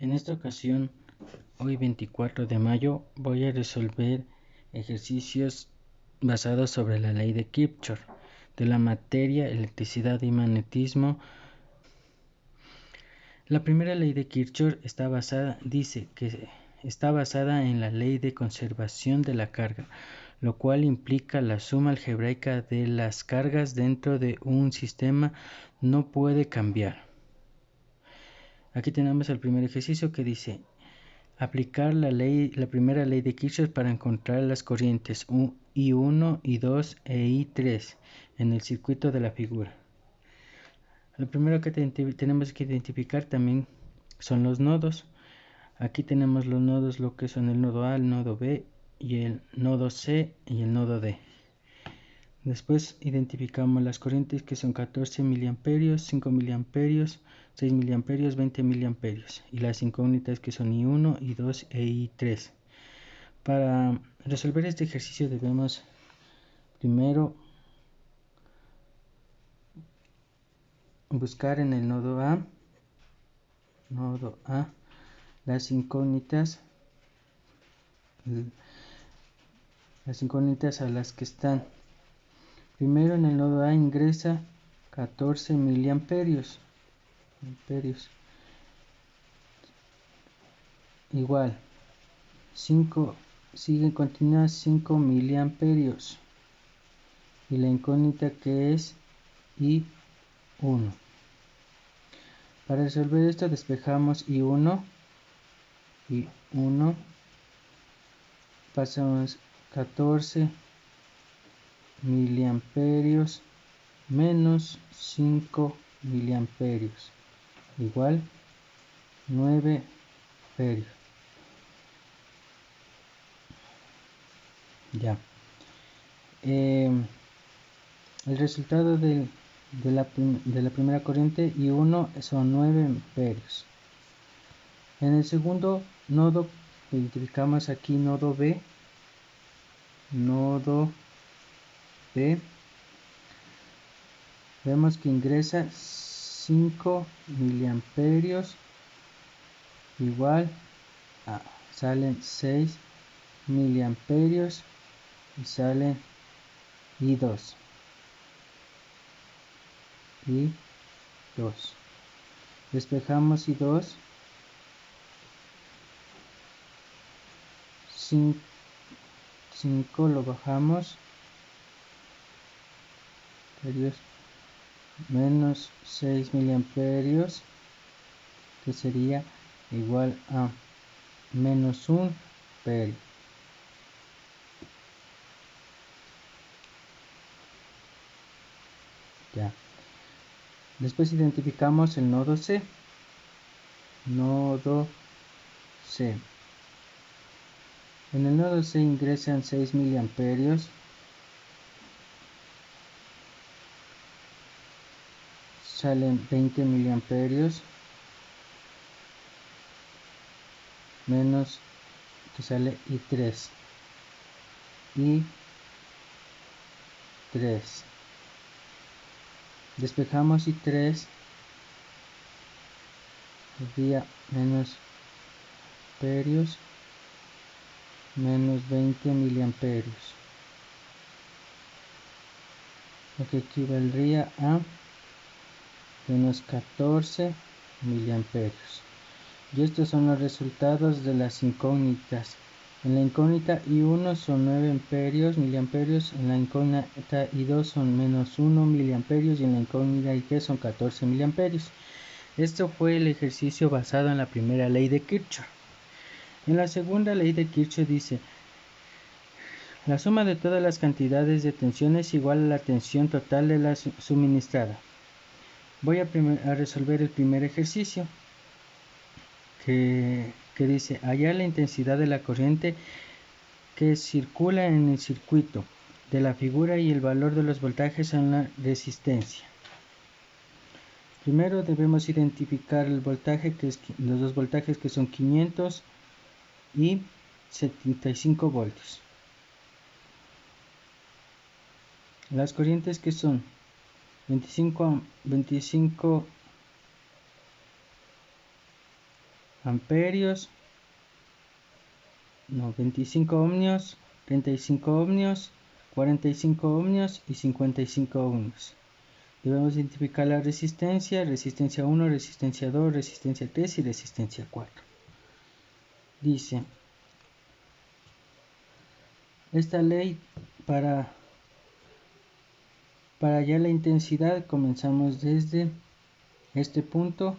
En esta ocasión, hoy 24 de mayo, voy a resolver ejercicios basados sobre la ley de Kirchhoff de la materia, electricidad y magnetismo. La primera ley de Kirchhoff dice que está basada en la ley de conservación de la carga, lo cual implica la suma algebraica de las cargas dentro de un sistema no puede cambiar. Aquí tenemos el primer ejercicio que dice aplicar la primera ley de Kirchhoff para encontrar las corrientes I1, I2 e I3 en el circuito de la figura. Lo primero que tenemos que identificar también son los nodos. Aquí tenemos los nodos, lo que son el nodo A, el nodo B y el nodo C y el nodo D. Después identificamos las corrientes que son 14 miliamperios, 5 miliamperios, 6 miliamperios, 20 miliamperios y las incógnitas que son I1, I2 e I3. Para resolver este ejercicio debemos primero buscar en el nodo A las incógnitas a las que están. Primero en el nodo A ingresa 14 miliamperios. Igual 5 siguen continuas 5 miliamperios y la incógnita que es I1. Para resolver esto despejamos I1, pasamos 14 miliamperios menos 5 miliamperios igual 9 amperios. Ya. El resultado de la primera corriente I1 son 9 amperios. En el segundo nodo identificamos aquí nodo B. Vemos que ingresa 5 miliamperios igual salen 6 miliamperios y salen I2. Despejamos I2, 5 lo bajamos, menos 6 miliamperios, que sería igual a menos 1 amperio. Ya. Después identificamos el nodo C. En el nodo C ingresan 6 miliamperios. Salen 20 miliamperios. Menos que sale I3. Despejamos I3. Sería menos amperios menos 20 miliamperios, lo que equivaldría a menos 14 miliamperios. Y estos son los resultados de las incógnitas. En la incógnita I1 son 9 miliamperios, en la incógnita I2 son menos 1 miliamperios y en la incógnita I3 son 14 miliamperios. Esto fue el ejercicio basado en la primera ley de Kirchhoff. En la segunda ley de Kirchhoff dice: la suma de todas las cantidades de tensión es igual a la tensión total de la suministrada. Voy a resolver el primer ejercicio que dice hallar la intensidad de la corriente que circula en el circuito de la figura y el valor de los voltajes en la resistencia. Primero debemos identificar el voltaje, los dos voltajes que son 500 y 75 voltios. Las corrientes que son 25 amperios, no, 25 ohmios, 35 ohmios, 45 ohmios y 55 ohmios. Debemos identificar la resistencia, resistencia 1, resistencia 2, resistencia 3 y resistencia 4. Dice, esta ley para hallar la intensidad comenzamos desde este punto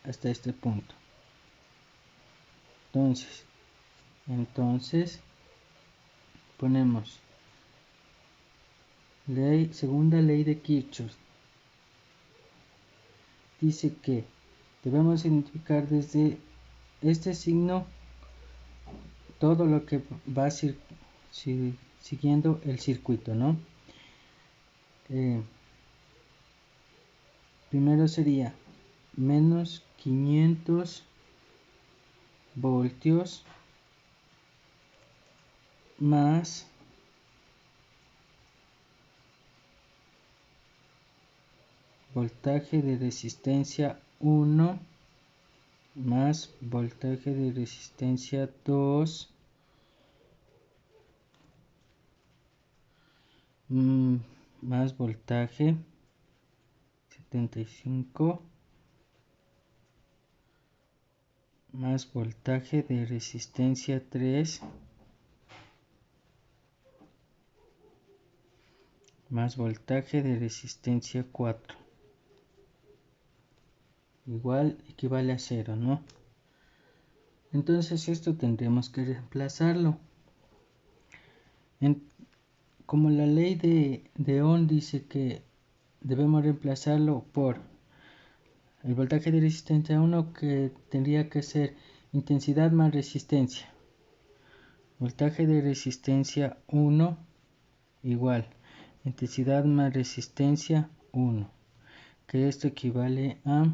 hasta este punto. Entonces ponemos segunda ley de Kirchhoff. Dice que debemos identificar desde este signo todo lo que va siguiendo el circuito, ¿no? Primero sería menos 500 voltios más voltaje de resistencia 1 más voltaje de resistencia 2 más voltaje 75 más voltaje de resistencia 3 más voltaje de resistencia 4 igual equivale a 0, ¿no? Entonces esto tendremos que reemplazarlo. Como la ley de Ohm dice que debemos reemplazarlo por el voltaje de resistencia 1, que tendría que ser intensidad más resistencia. Voltaje de resistencia 1 igual intensidad más resistencia 1, que esto equivale a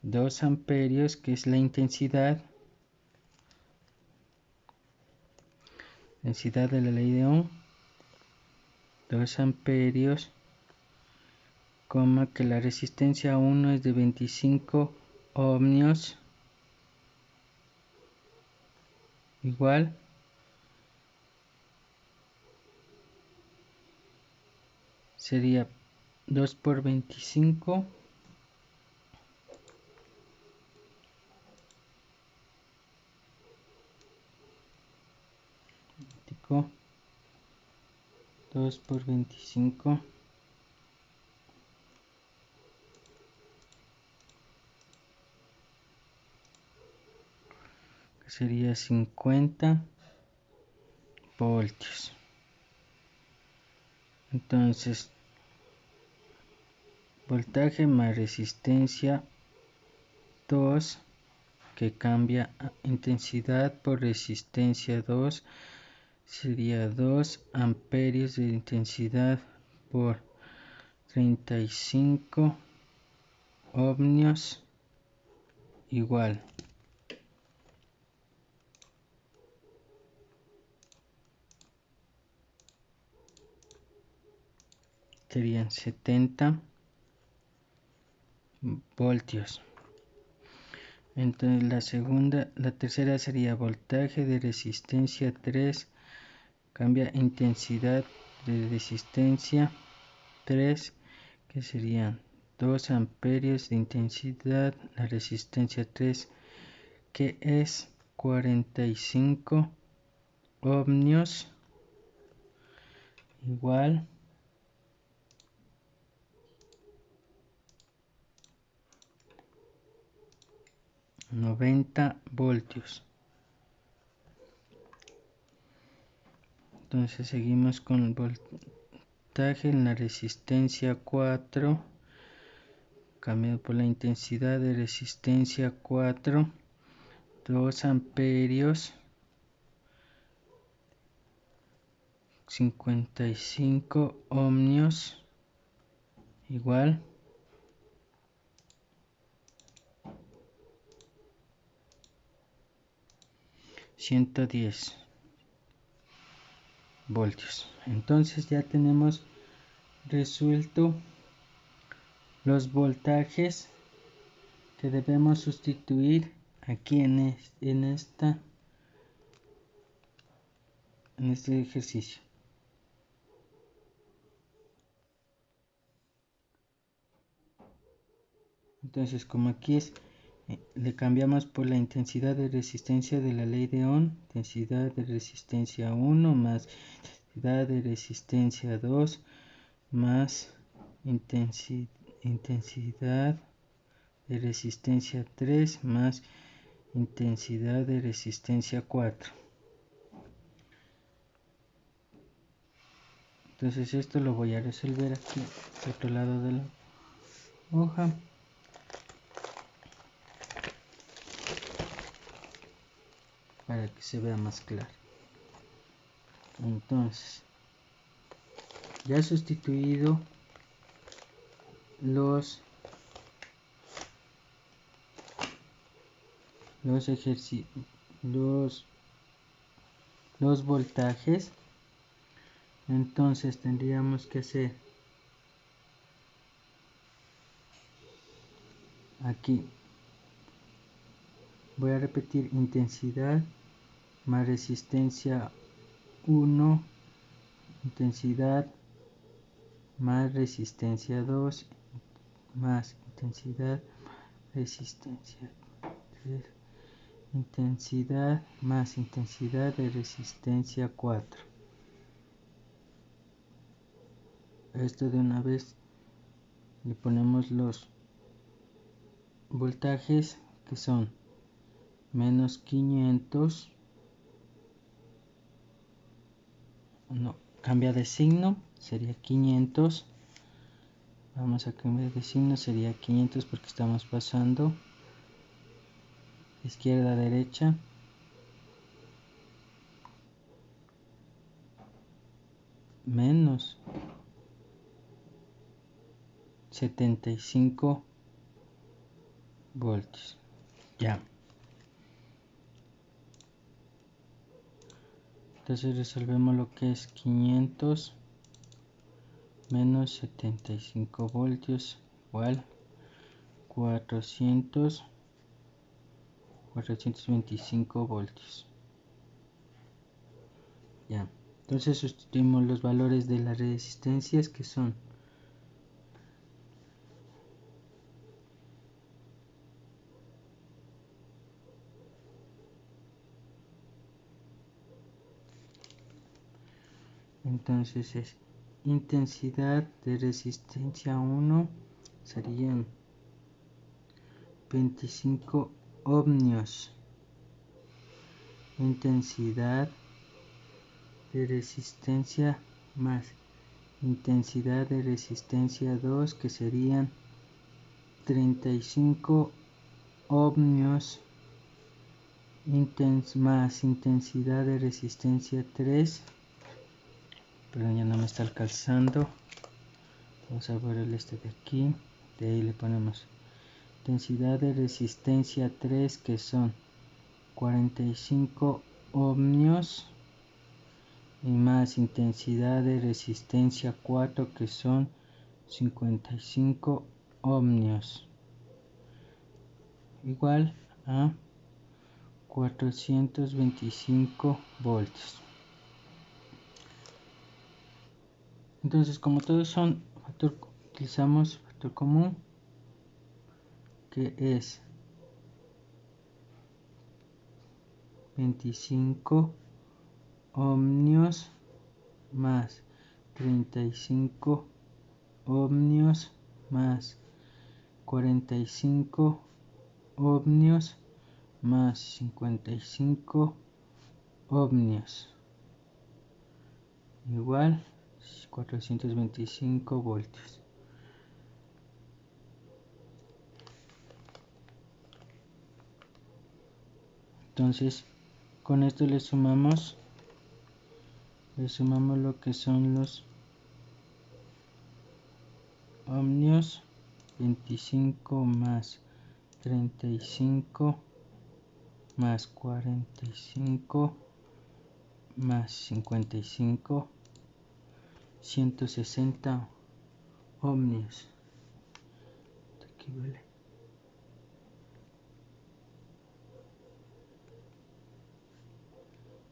2 amperios, que es la intensidad de la ley de Ohm, 2 amperios, que la resistencia 1 es de 25 ohmios, igual sería 2 por 25 2 por 25 que sería 50 voltios. Entonces voltaje más resistencia 2, que cambia a intensidad por resistencia 2, sería 2 amperios de intensidad por 35 ohmios igual serían 70 voltios. Entonces la tercera sería voltaje de resistencia 3, cambia intensidad de resistencia 3, que serían 2 amperios de intensidad, la resistencia 3, que es 45 ohmios igual 90 voltios. Entonces seguimos con el voltaje en la resistencia 4, cambiado por la intensidad de resistencia 4, 2 amperios, 55 ohmios igual 110 voltios. Entonces ya tenemos resuelto los voltajes que debemos sustituir aquí en este ejercicio. Entonces, como aquí le cambiamos por la intensidad de resistencia de la ley de Ohm, intensidad de resistencia 1 más intensidad de resistencia 2 más intensidad de resistencia 3 más intensidad de resistencia 4. Entonces esto lo voy a resolver aquí al otro lado de la hoja. Para que se vea más claro. Entonces, ya he sustituido los voltajes. Entonces tendríamos que hacer aquí, voy a repetir, intensidad más resistencia 1, intensidad más resistencia 2 más intensidad resistencia 3, intensidad más intensidad de resistencia 4. Esto de una vez le ponemos los voltajes, que son menos 500, no, cambia de signo, sería 500, vamos a cambiar de signo, sería 500 porque estamos pasando de izquierda a derecha, menos 75 voltios. Ya. Entonces resolvemos lo que es 500 menos 75 voltios igual 425 voltios. Ya. Entonces sustituimos los valores de las resistencias, que son entonces es intensidad de resistencia 1 serían 25 ohmios, intensidad de resistencia más intensidad de resistencia 2, que serían 35 ohmios, más intensidad de resistencia 3, pero ya no me está alcanzando, vamos a ver el de aquí, de ahí le ponemos intensidad de resistencia 3, que son 45 ohmios, y más intensidad de resistencia 4, que son 55 ohmios, igual a 425 voltios. Entonces, como todos son utilizamos factor común, que es 25 ohmios más 35 ohmios más 45 ohmios más 55 ohmios igual 425 voltios. Entonces con esto le sumamos lo que son los ohmios, 25 más 35 más 45 más 55, 160 ohmios. aquí vale.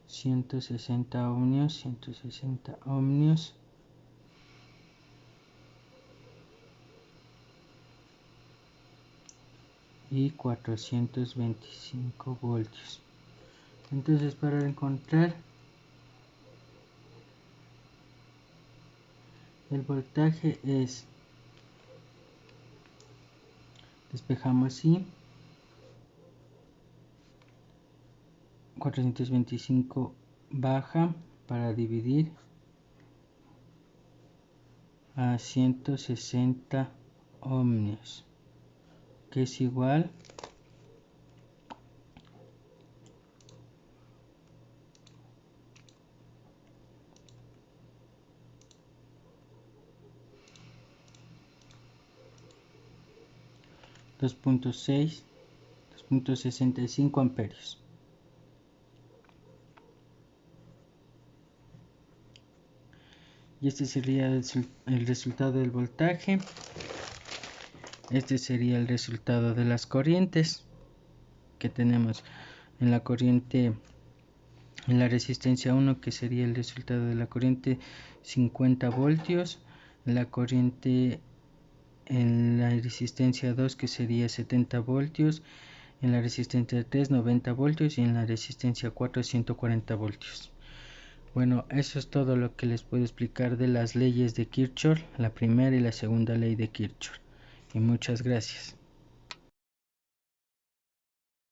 $160 ohmios y 425 voltios. Entonces, para encontrar el voltaje despejamos así, 425 baja para dividir a 160 ohmios, que es igual a 2.65 amperios. Y este sería el resultado del voltaje. Este sería el resultado de las corrientes que tenemos en la corriente, en la resistencia 1, que sería el resultado de la corriente 50 voltios, la corriente en la resistencia 2, que sería 70 voltios, en la resistencia 3 90 voltios y en la resistencia 4 140 voltios. Bueno, eso es todo lo que les puedo explicar de las leyes de Kirchhoff, la primera y la segunda ley de Kirchhoff. Y muchas gracias.